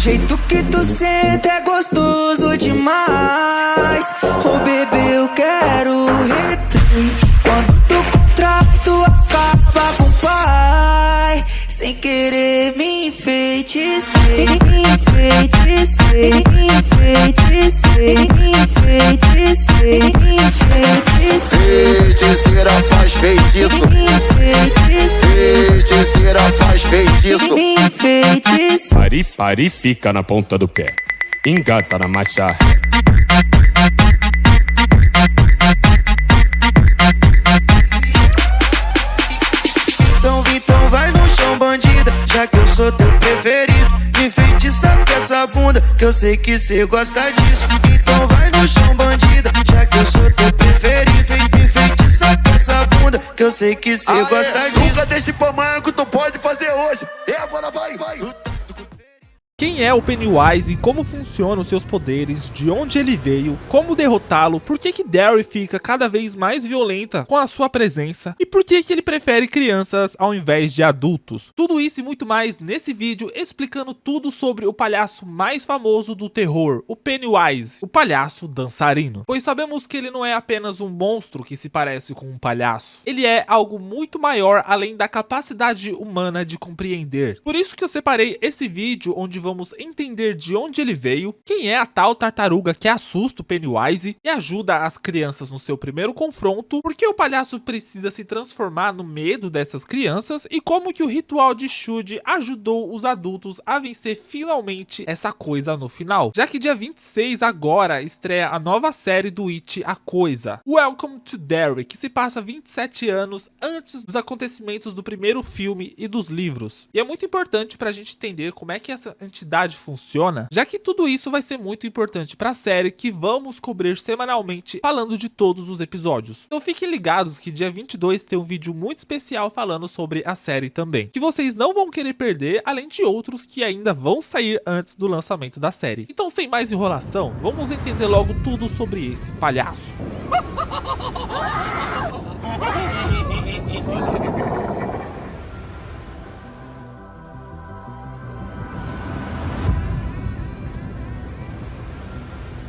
jeito que tu senta é gostoso demais. Oh bebê, eu quero replay. Quando tu contrato acaba com o pai, sem querer me enfeitecei, me enfeitecei, me enfeitecei, me enfeitecei, me enfeitecei. Feiticeira faz feitiço, feiticeira faz feitiço. Me enfeitecei. Pari fica na ponta do pé, engata na marcha. Então vai no chão, bandida, já que eu sou teu preferido. Me enfeitiça com essa bunda, que eu sei que cê gosta disso. Então vai no chão, bandida, já que eu sou teu preferido. Me enfeitiça com essa bunda, que eu sei que cê gosta disso. Nunca deixe pra amanhã que tu pode fazer hoje. E agora vai. Quem é o Pennywise e como funcionam os seus poderes, de onde ele veio, como derrotá-lo, por que Derry fica cada vez mais violenta com a sua presença e por que ele prefere crianças ao invés de adultos. Tudo isso e muito mais nesse vídeo explicando tudo sobre o palhaço mais famoso do terror, o Pennywise, o palhaço dançarino. Pois sabemos que ele não é apenas um monstro que se parece com um palhaço. Ele é algo muito maior além da capacidade humana de compreender. Por isso que eu separei esse vídeo onde vamos entender de onde ele veio, quem é a tal tartaruga que assusta o Pennywise e ajuda as crianças no seu primeiro confronto, por que o palhaço precisa se transformar no medo dessas crianças e como que o ritual de Shud ajudou os adultos a vencer finalmente essa coisa no final. Já que dia 26 agora estreia a nova série do It, A Coisa, Welcome to Derry, que se passa 27 anos antes dos acontecimentos do primeiro filme e dos livros. E é muito importante pra gente entender como é que essa entidade funciona, já que tudo isso vai ser muito importante para a série que vamos cobrir semanalmente falando de todos os episódios. Então fiquem ligados que dia 22 tem um vídeo muito especial falando sobre a série também, que vocês não vão querer perder, além de outros que ainda vão sair antes do lançamento da série. Então sem mais enrolação, vamos entender logo tudo sobre esse palhaço.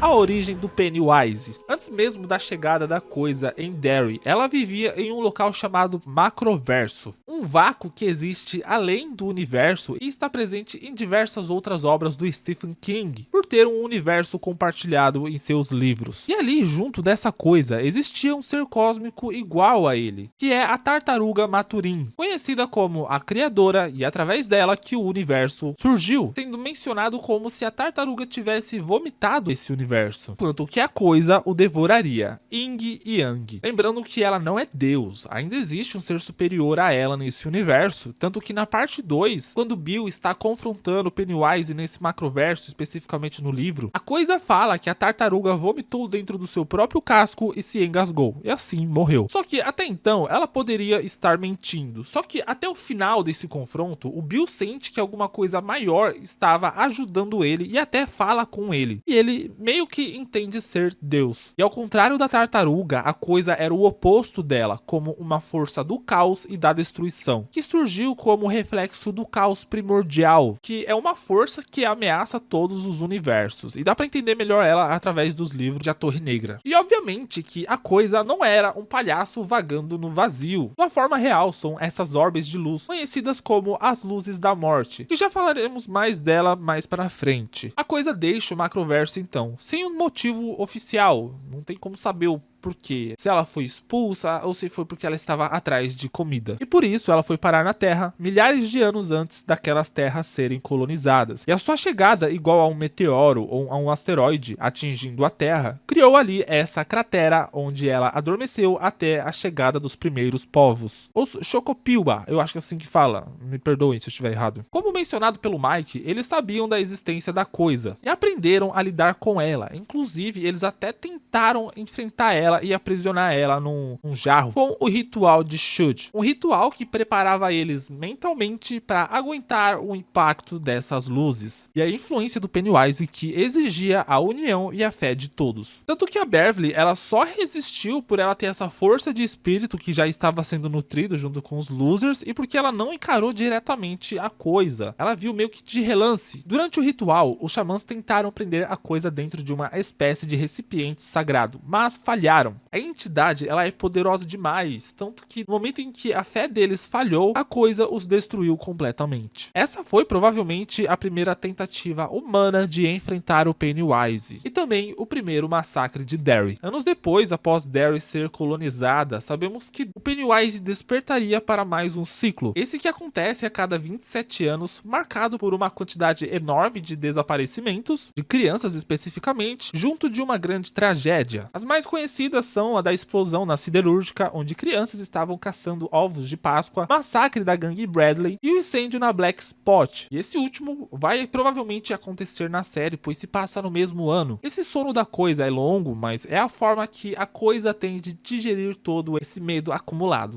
A origem do Pennywise. Antes mesmo da chegada da coisa em Derry, ela vivia em um local chamado Macroverso, um vácuo que existe além do universo e está presente em diversas outras obras do Stephen King, por ter um universo compartilhado em seus livros. E ali, junto dessa coisa, existia um ser cósmico igual a ele, que é a tartaruga Maturin, conhecida como a criadora e através dela que o universo surgiu, sendo mencionado como se a tartaruga tivesse vomitado esse universo, quanto que a coisa o devoraria, Yin e Yang. Lembrando que ela não é Deus, ainda existe um ser superior a ela nesse universo, tanto que na parte 2, quando Bill está confrontando Pennywise nesse macroverso, especificamente no livro, a coisa fala que a tartaruga vomitou dentro do seu próprio casco e se engasgou, e assim morreu. Só que até então ela poderia estar mentindo, só que até o final desse confronto, o Bill sente que alguma coisa maior estava ajudando ele e até fala com ele, e ele meio que entende ser Deus. E ao contrário da tartaruga, a coisa era o oposto dela, como uma força do caos e da destruição, que surgiu como reflexo do caos primordial, que é uma força que ameaça todos os universos. E dá pra entender melhor ela através dos livros de A Torre Negra. E obviamente que a coisa não era um palhaço vagando no vazio. Sua forma real são essas orbes de luz, conhecidas como as luzes da morte, que já falaremos mais dela mais pra frente. A coisa deixa o macroverso então, sem um motivo oficial, não tem como saber o porquê, se ela foi expulsa ou se foi porque ela estava atrás de comida. E por isso ela foi parar na Terra milhares de anos antes daquelas terras serem colonizadas. E a sua chegada, igual a um meteoro ou a um asteroide atingindo a Terra, criou ali essa cratera onde ela adormeceu até a chegada dos primeiros povos. Os Chocopiwa, eu acho que é assim que fala, me perdoem se eu estiver errado. Como mencionado pelo Mike, eles sabiam da existência da coisa e aprenderam a lidar com ela. Inclusive, eles até tentaram enfrentar ela ela e aprisionar ela num jarro com o ritual de Shud. Um ritual que preparava eles mentalmente para aguentar o impacto dessas luzes e a influência do Pennywise que exigia a união e a fé de todos. Tanto que a Beverly, ela só resistiu por ela ter essa força de espírito que já estava sendo nutrido junto com os losers e porque ela não encarou diretamente a coisa. Ela viu meio que de relance. Durante o ritual, os xamãs tentaram prender a coisa dentro de uma espécie de recipiente sagrado, mas falharam. A entidade, ela é poderosa demais, tanto que no momento em que a fé deles falhou, a coisa os destruiu completamente. Essa foi provavelmente a primeira tentativa humana de enfrentar o Pennywise e também o primeiro massacre de Derry. Anos depois, após Derry ser colonizada, sabemos que o Pennywise despertaria para mais um ciclo. Esse que acontece a cada 27 anos, marcado por uma quantidade enorme de desaparecimentos, de crianças especificamente, junto de uma grande tragédia. As mais conhecidas são a da explosão na siderúrgica, onde crianças estavam caçando ovos de Páscoa, massacre da gangue Bradley e o incêndio na Black Spot. E esse último vai provavelmente acontecer na série, pois se passa no mesmo ano. Esse sono da coisa é longo, mas é a forma que a coisa tem de digerir todo esse medo acumulado.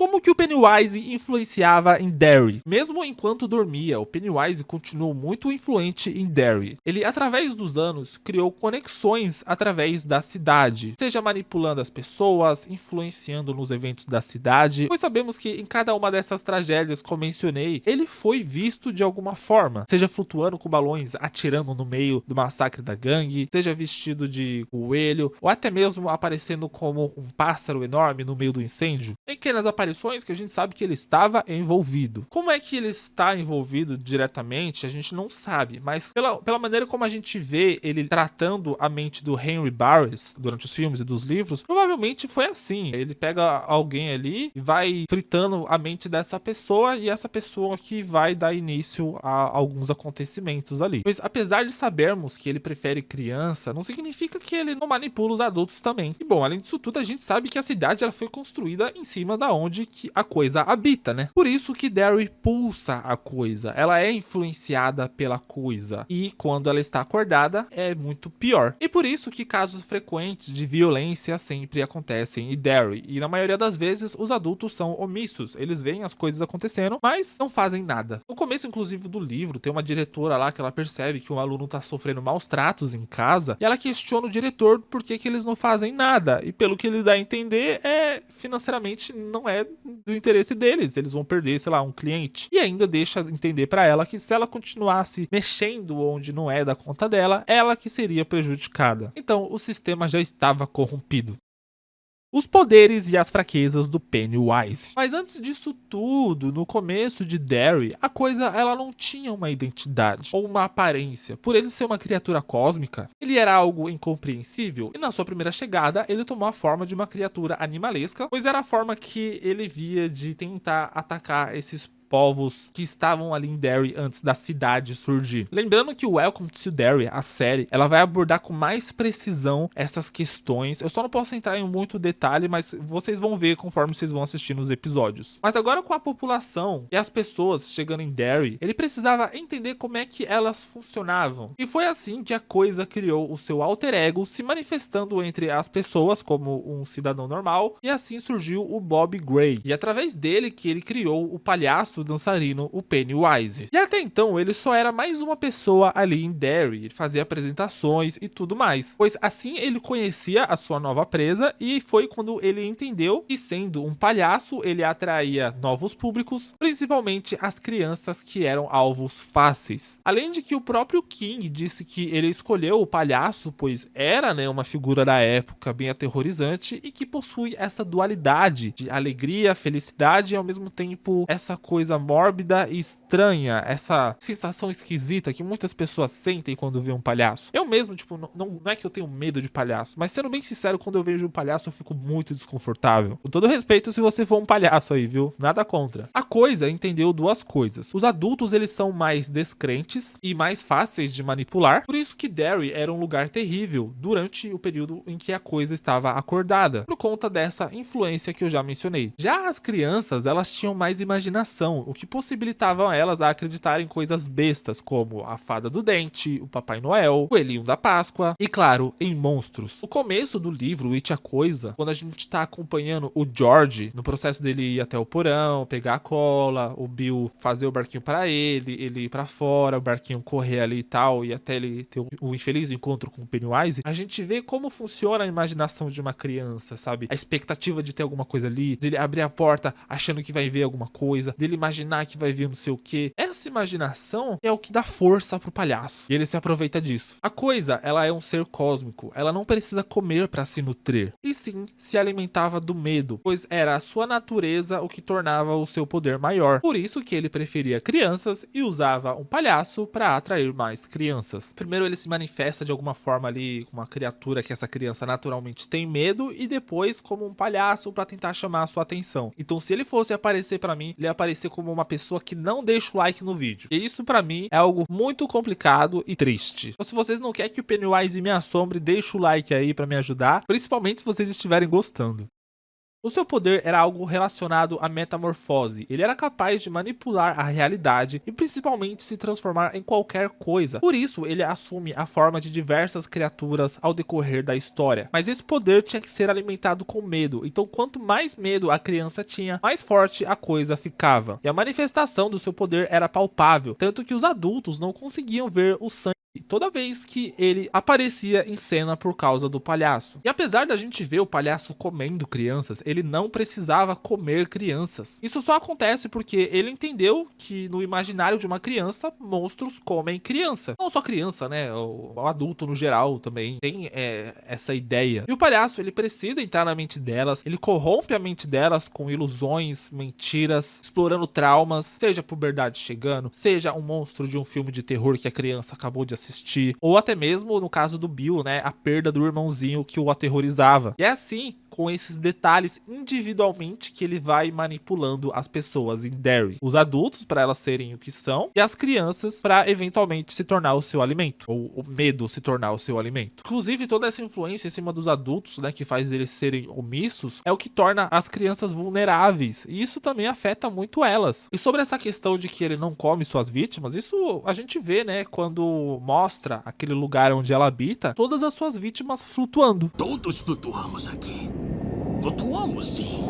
Como que o Pennywise influenciava em Derry? Mesmo enquanto dormia, o Pennywise continuou muito influente em Derry. Ele, através dos anos, criou conexões através da cidade, seja manipulando as pessoas, influenciando nos eventos da cidade, pois sabemos que em cada uma dessas tragédias que eu mencionei, ele foi visto de alguma forma, seja flutuando com balões, atirando no meio do massacre da gangue, seja vestido de coelho, ou até mesmo aparecendo como um pássaro enorme no meio do incêndio. Pequenas aparições que a gente sabe que ele estava envolvido. Como é que ele está envolvido diretamente, a gente não sabe, mas pela maneira como a gente vê ele tratando a mente do Henry Barris durante os filmes e dos livros, provavelmente foi assim. Ele pega alguém ali e vai fritando a mente dessa pessoa e essa pessoa que vai dar início a alguns acontecimentos ali. Pois apesar de sabermos que ele prefere criança, não significa que ele não manipula os adultos também. E bom, além disso tudo, a gente sabe que a cidade ela foi construída em cima da onde que a coisa habita, né? Por isso que Derry pulsa a coisa, ela é influenciada pela coisa e quando ela está acordada é muito pior. E por isso que casos frequentes de violência sempre acontecem em Derry e na maioria das vezes os adultos são omissos, eles veem as coisas acontecendo, mas não fazem nada. No começo inclusive do livro tem uma diretora lá que ela percebe que um aluno tá sofrendo maus tratos em casa e ela questiona o diretor por que eles não fazem nada e pelo que ele dá a entender financeiramente não é do interesse deles, eles vão perder, sei lá, um cliente. E ainda deixa entender pra ela que se ela continuasse mexendo onde não é da conta dela, ela que seria prejudicada. Então o sistema já estava corrompido. Os poderes e as fraquezas do Pennywise. Mas antes disso tudo, no começo de Derry, a coisa ela não tinha uma identidade ou uma aparência. Por ele ser uma criatura cósmica, ele era algo incompreensível e na sua primeira chegada ele tomou a forma de uma criatura animalesca, pois era a forma que ele via de tentar atacar esses povos que estavam ali em Derry antes da cidade surgir. Lembrando que o Welcome to Derry, a série, ela vai abordar com mais precisão essas questões. Eu só não posso entrar em muito detalhe, mas vocês vão ver conforme vocês vão assistir nos episódios. Mas agora com a população e as pessoas chegando em Derry, ele precisava entender como é que elas funcionavam. E foi assim que a coisa criou o seu alter ego, se manifestando entre as pessoas como um cidadão normal, e assim surgiu o Bob Gray. E através dele que ele criou o palhaço dançarino, o Pennywise. E até então ele só era mais uma pessoa ali em Derry, ele fazia apresentações e tudo mais, pois assim ele conhecia a sua nova presa e foi quando ele entendeu que sendo um palhaço ele atraía novos públicos, principalmente as crianças que eram alvos fáceis. Além de que o próprio King disse que ele escolheu o palhaço pois era, né, uma figura da época bem aterrorizante e que possui essa dualidade de alegria, felicidade e ao mesmo tempo essa coisa mórbida e estranha, essa sensação esquisita que muitas pessoas sentem quando vê um palhaço. Eu mesmo, tipo, não é que eu tenho medo de palhaço, mas sendo bem sincero, quando eu vejo um palhaço eu fico muito desconfortável. Com todo respeito se você for um palhaço aí, viu? Nada contra. A coisa entendeu duas coisas. Os adultos, eles são mais descrentes e mais fáceis de manipular, por isso que Derry era um lugar terrível durante o período em que a coisa estava acordada, por conta dessa influência que eu já mencionei. Já as crianças, elas tinham mais imaginação, imaginação, o que possibilitava elas a acreditar em coisas bestas, como a Fada do Dente, o Papai Noel, o Coelhinho da Páscoa e, claro, em monstros. No começo do livro, It a Coisa, quando a gente tá acompanhando o George no processo dele ir até o porão, pegar a cola, o Bill fazer o barquinho para ele ir para fora, o barquinho correr ali e tal, e até ele ter o infeliz encontro com o Pennywise, a gente vê como funciona a imaginação de uma criança, sabe? A expectativa de ter alguma coisa ali, dele abrir a porta achando que vai ver alguma coisa, dele imaginar que vai ver não sei o que. Essa imaginação é o que dá força pro palhaço, e ele se aproveita disso. A Coisa, ela é um ser cósmico, ela não precisa comer para se nutrir, e sim se alimentava do medo, pois era a sua natureza o que tornava o seu poder maior. Por isso que ele preferia crianças e usava um palhaço para atrair mais crianças. Primeiro ele se manifesta de alguma forma ali com uma criatura que essa criança naturalmente tem medo, e depois como um palhaço para tentar chamar a sua atenção. Então se ele fosse aparecer para mim, ele ia aparecer como uma pessoa que não deixa o like no vídeo. E isso para mim é algo muito complicado e triste. Então se vocês não querem que o Pennywise me assombre, deixa o like aí para me ajudar, principalmente se vocês estiverem gostando. O seu poder era algo relacionado à metamorfose. Ele era capaz de manipular a realidade e principalmente se transformar em qualquer coisa. Por isso, ele assume a forma de diversas criaturas ao decorrer da história. Mas esse poder tinha que ser alimentado com medo. Então, quanto mais medo a criança tinha, mais forte a coisa ficava. E a manifestação do seu poder era palpável, tanto que os adultos não conseguiam ver o sangue toda vez que ele aparecia em cena por causa do palhaço. E apesar da gente ver o palhaço comendo crianças, ele não precisava comer crianças. Isso só acontece porque ele entendeu que no imaginário de uma criança, monstros comem criança. Não só criança, né? O adulto no geral também tem essa ideia. E o palhaço, ele precisa entrar na mente delas, ele corrompe a mente delas com ilusões, mentiras, explorando traumas, seja a puberdade chegando, seja um monstro de um filme de terror que a criança acabou de assistir, ou até mesmo no caso do Bill, né, a perda do irmãozinho que o aterrorizava. E é assim, com esses detalhes individualmente, que ele vai manipulando as pessoas em Derry. Os adultos para elas serem o que são, e as crianças para eventualmente se tornar o seu alimento, ou o medo se tornar o seu alimento. Inclusive toda essa influência em cima dos adultos, né, que faz eles serem omissos, é o que torna as crianças vulneráveis, e isso também afeta muito elas. E sobre essa questão de que ele não come suas vítimas, isso a gente vê, né, quando mostra aquele lugar onde ela habita, todas as suas vítimas flutuando. Todos flutuamos aqui. Flutuamos, sim.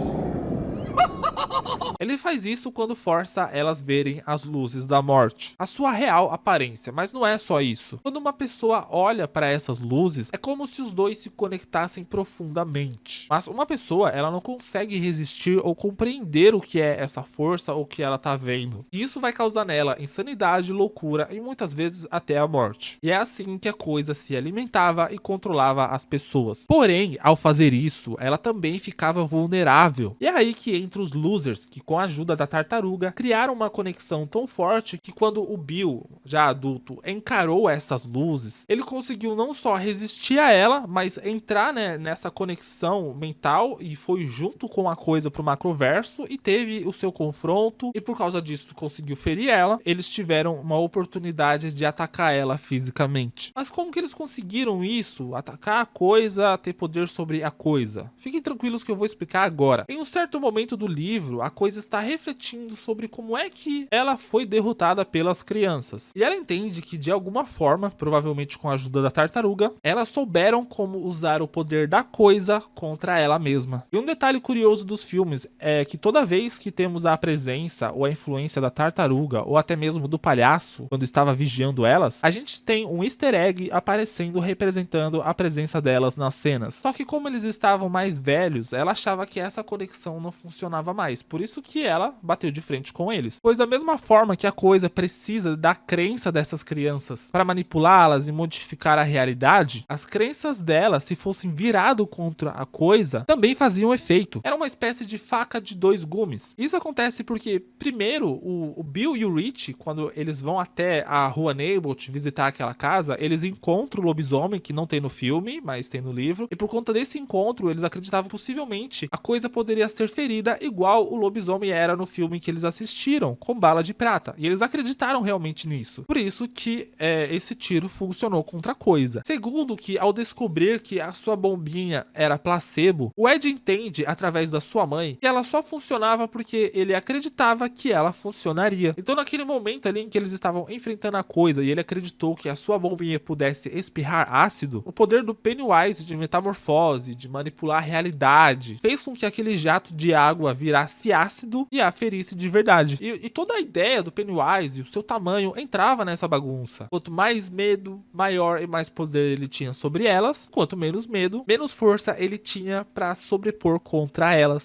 Ele faz isso quando força elas verem as luzes da morte, a sua real aparência, mas não é só isso. Quando uma pessoa olha para essas luzes, é como se os dois se conectassem profundamente. Mas uma pessoa, ela não consegue resistir ou compreender o que é essa força ou o que ela tá vendo. E isso vai causar nela insanidade, loucura e muitas vezes até a morte. E é assim que a coisa se alimentava e controlava as pessoas. Porém, ao fazer isso, ela também ficava vulnerável. E é aí que entra os losers, que com a ajuda da tartaruga criaram uma conexão tão forte que quando o Bill, já adulto, encarou essas luzes, ele conseguiu não só resistir a ela, mas entrar, né, nessa conexão mental e foi junto com a coisa pro macroverso e teve o seu confronto, e por causa disso conseguiu ferir ela. Eles tiveram uma oportunidade de atacar ela fisicamente. Mas como que eles conseguiram isso? Atacar a coisa, ter poder sobre a coisa? Fiquem tranquilos que eu vou explicar agora. Em um certo momento do livro, a coisa está refletindo sobre como é que ela foi derrotada pelas crianças. E ela entende que de alguma forma, provavelmente com a ajuda da tartaruga, elas souberam como usar o poder da coisa contra ela mesma. E um detalhe curioso dos filmes é que toda vez que temos a presença ou a influência da tartaruga ou até mesmo do palhaço, quando estava vigiando elas, a gente tem um easter egg aparecendo representando a presença delas nas cenas. Só que como eles estavam mais velhos, ela achava que essa conexão não funcionava mais, por isso que ela bateu de frente com eles. Pois da mesma forma que a coisa precisa da crença dessas crianças para manipulá-las e modificar a realidade, as crenças delas, se fossem virado contra a coisa, também faziam efeito. Era uma espécie de faca de dois gumes. Isso acontece porque, primeiro, o Bill e o Rich, quando eles vão até a rua Neighbot visitar aquela casa, eles encontram o lobisomem, que não tem no filme, mas tem no livro, e por conta desse encontro, eles acreditavam que possivelmente a coisa poderia ser ferida igual igual o lobisomem era no filme que eles assistiram, com bala de prata. E eles acreditaram realmente nisso. Por isso que esse tiro funcionou contra a coisa. Segundo, que ao descobrir que a sua bombinha era placebo, o Ed entende, através da sua mãe, que ela só funcionava porque ele acreditava que ela funcionaria. Então naquele momento ali em que eles estavam enfrentando a coisa e ele acreditou que a sua bombinha pudesse espirrar ácido, o poder do Pennywise de metamorfose, de manipular a realidade, fez com que aquele jato de água virasse ácido e a ferisse de verdade. E toda a ideia do Pennywise, o seu tamanho, entrava nessa bagunça. Quanto mais medo, maior e mais poder ele tinha sobre elas. Quanto menos medo, menos força ele tinha para sobrepor contra elas.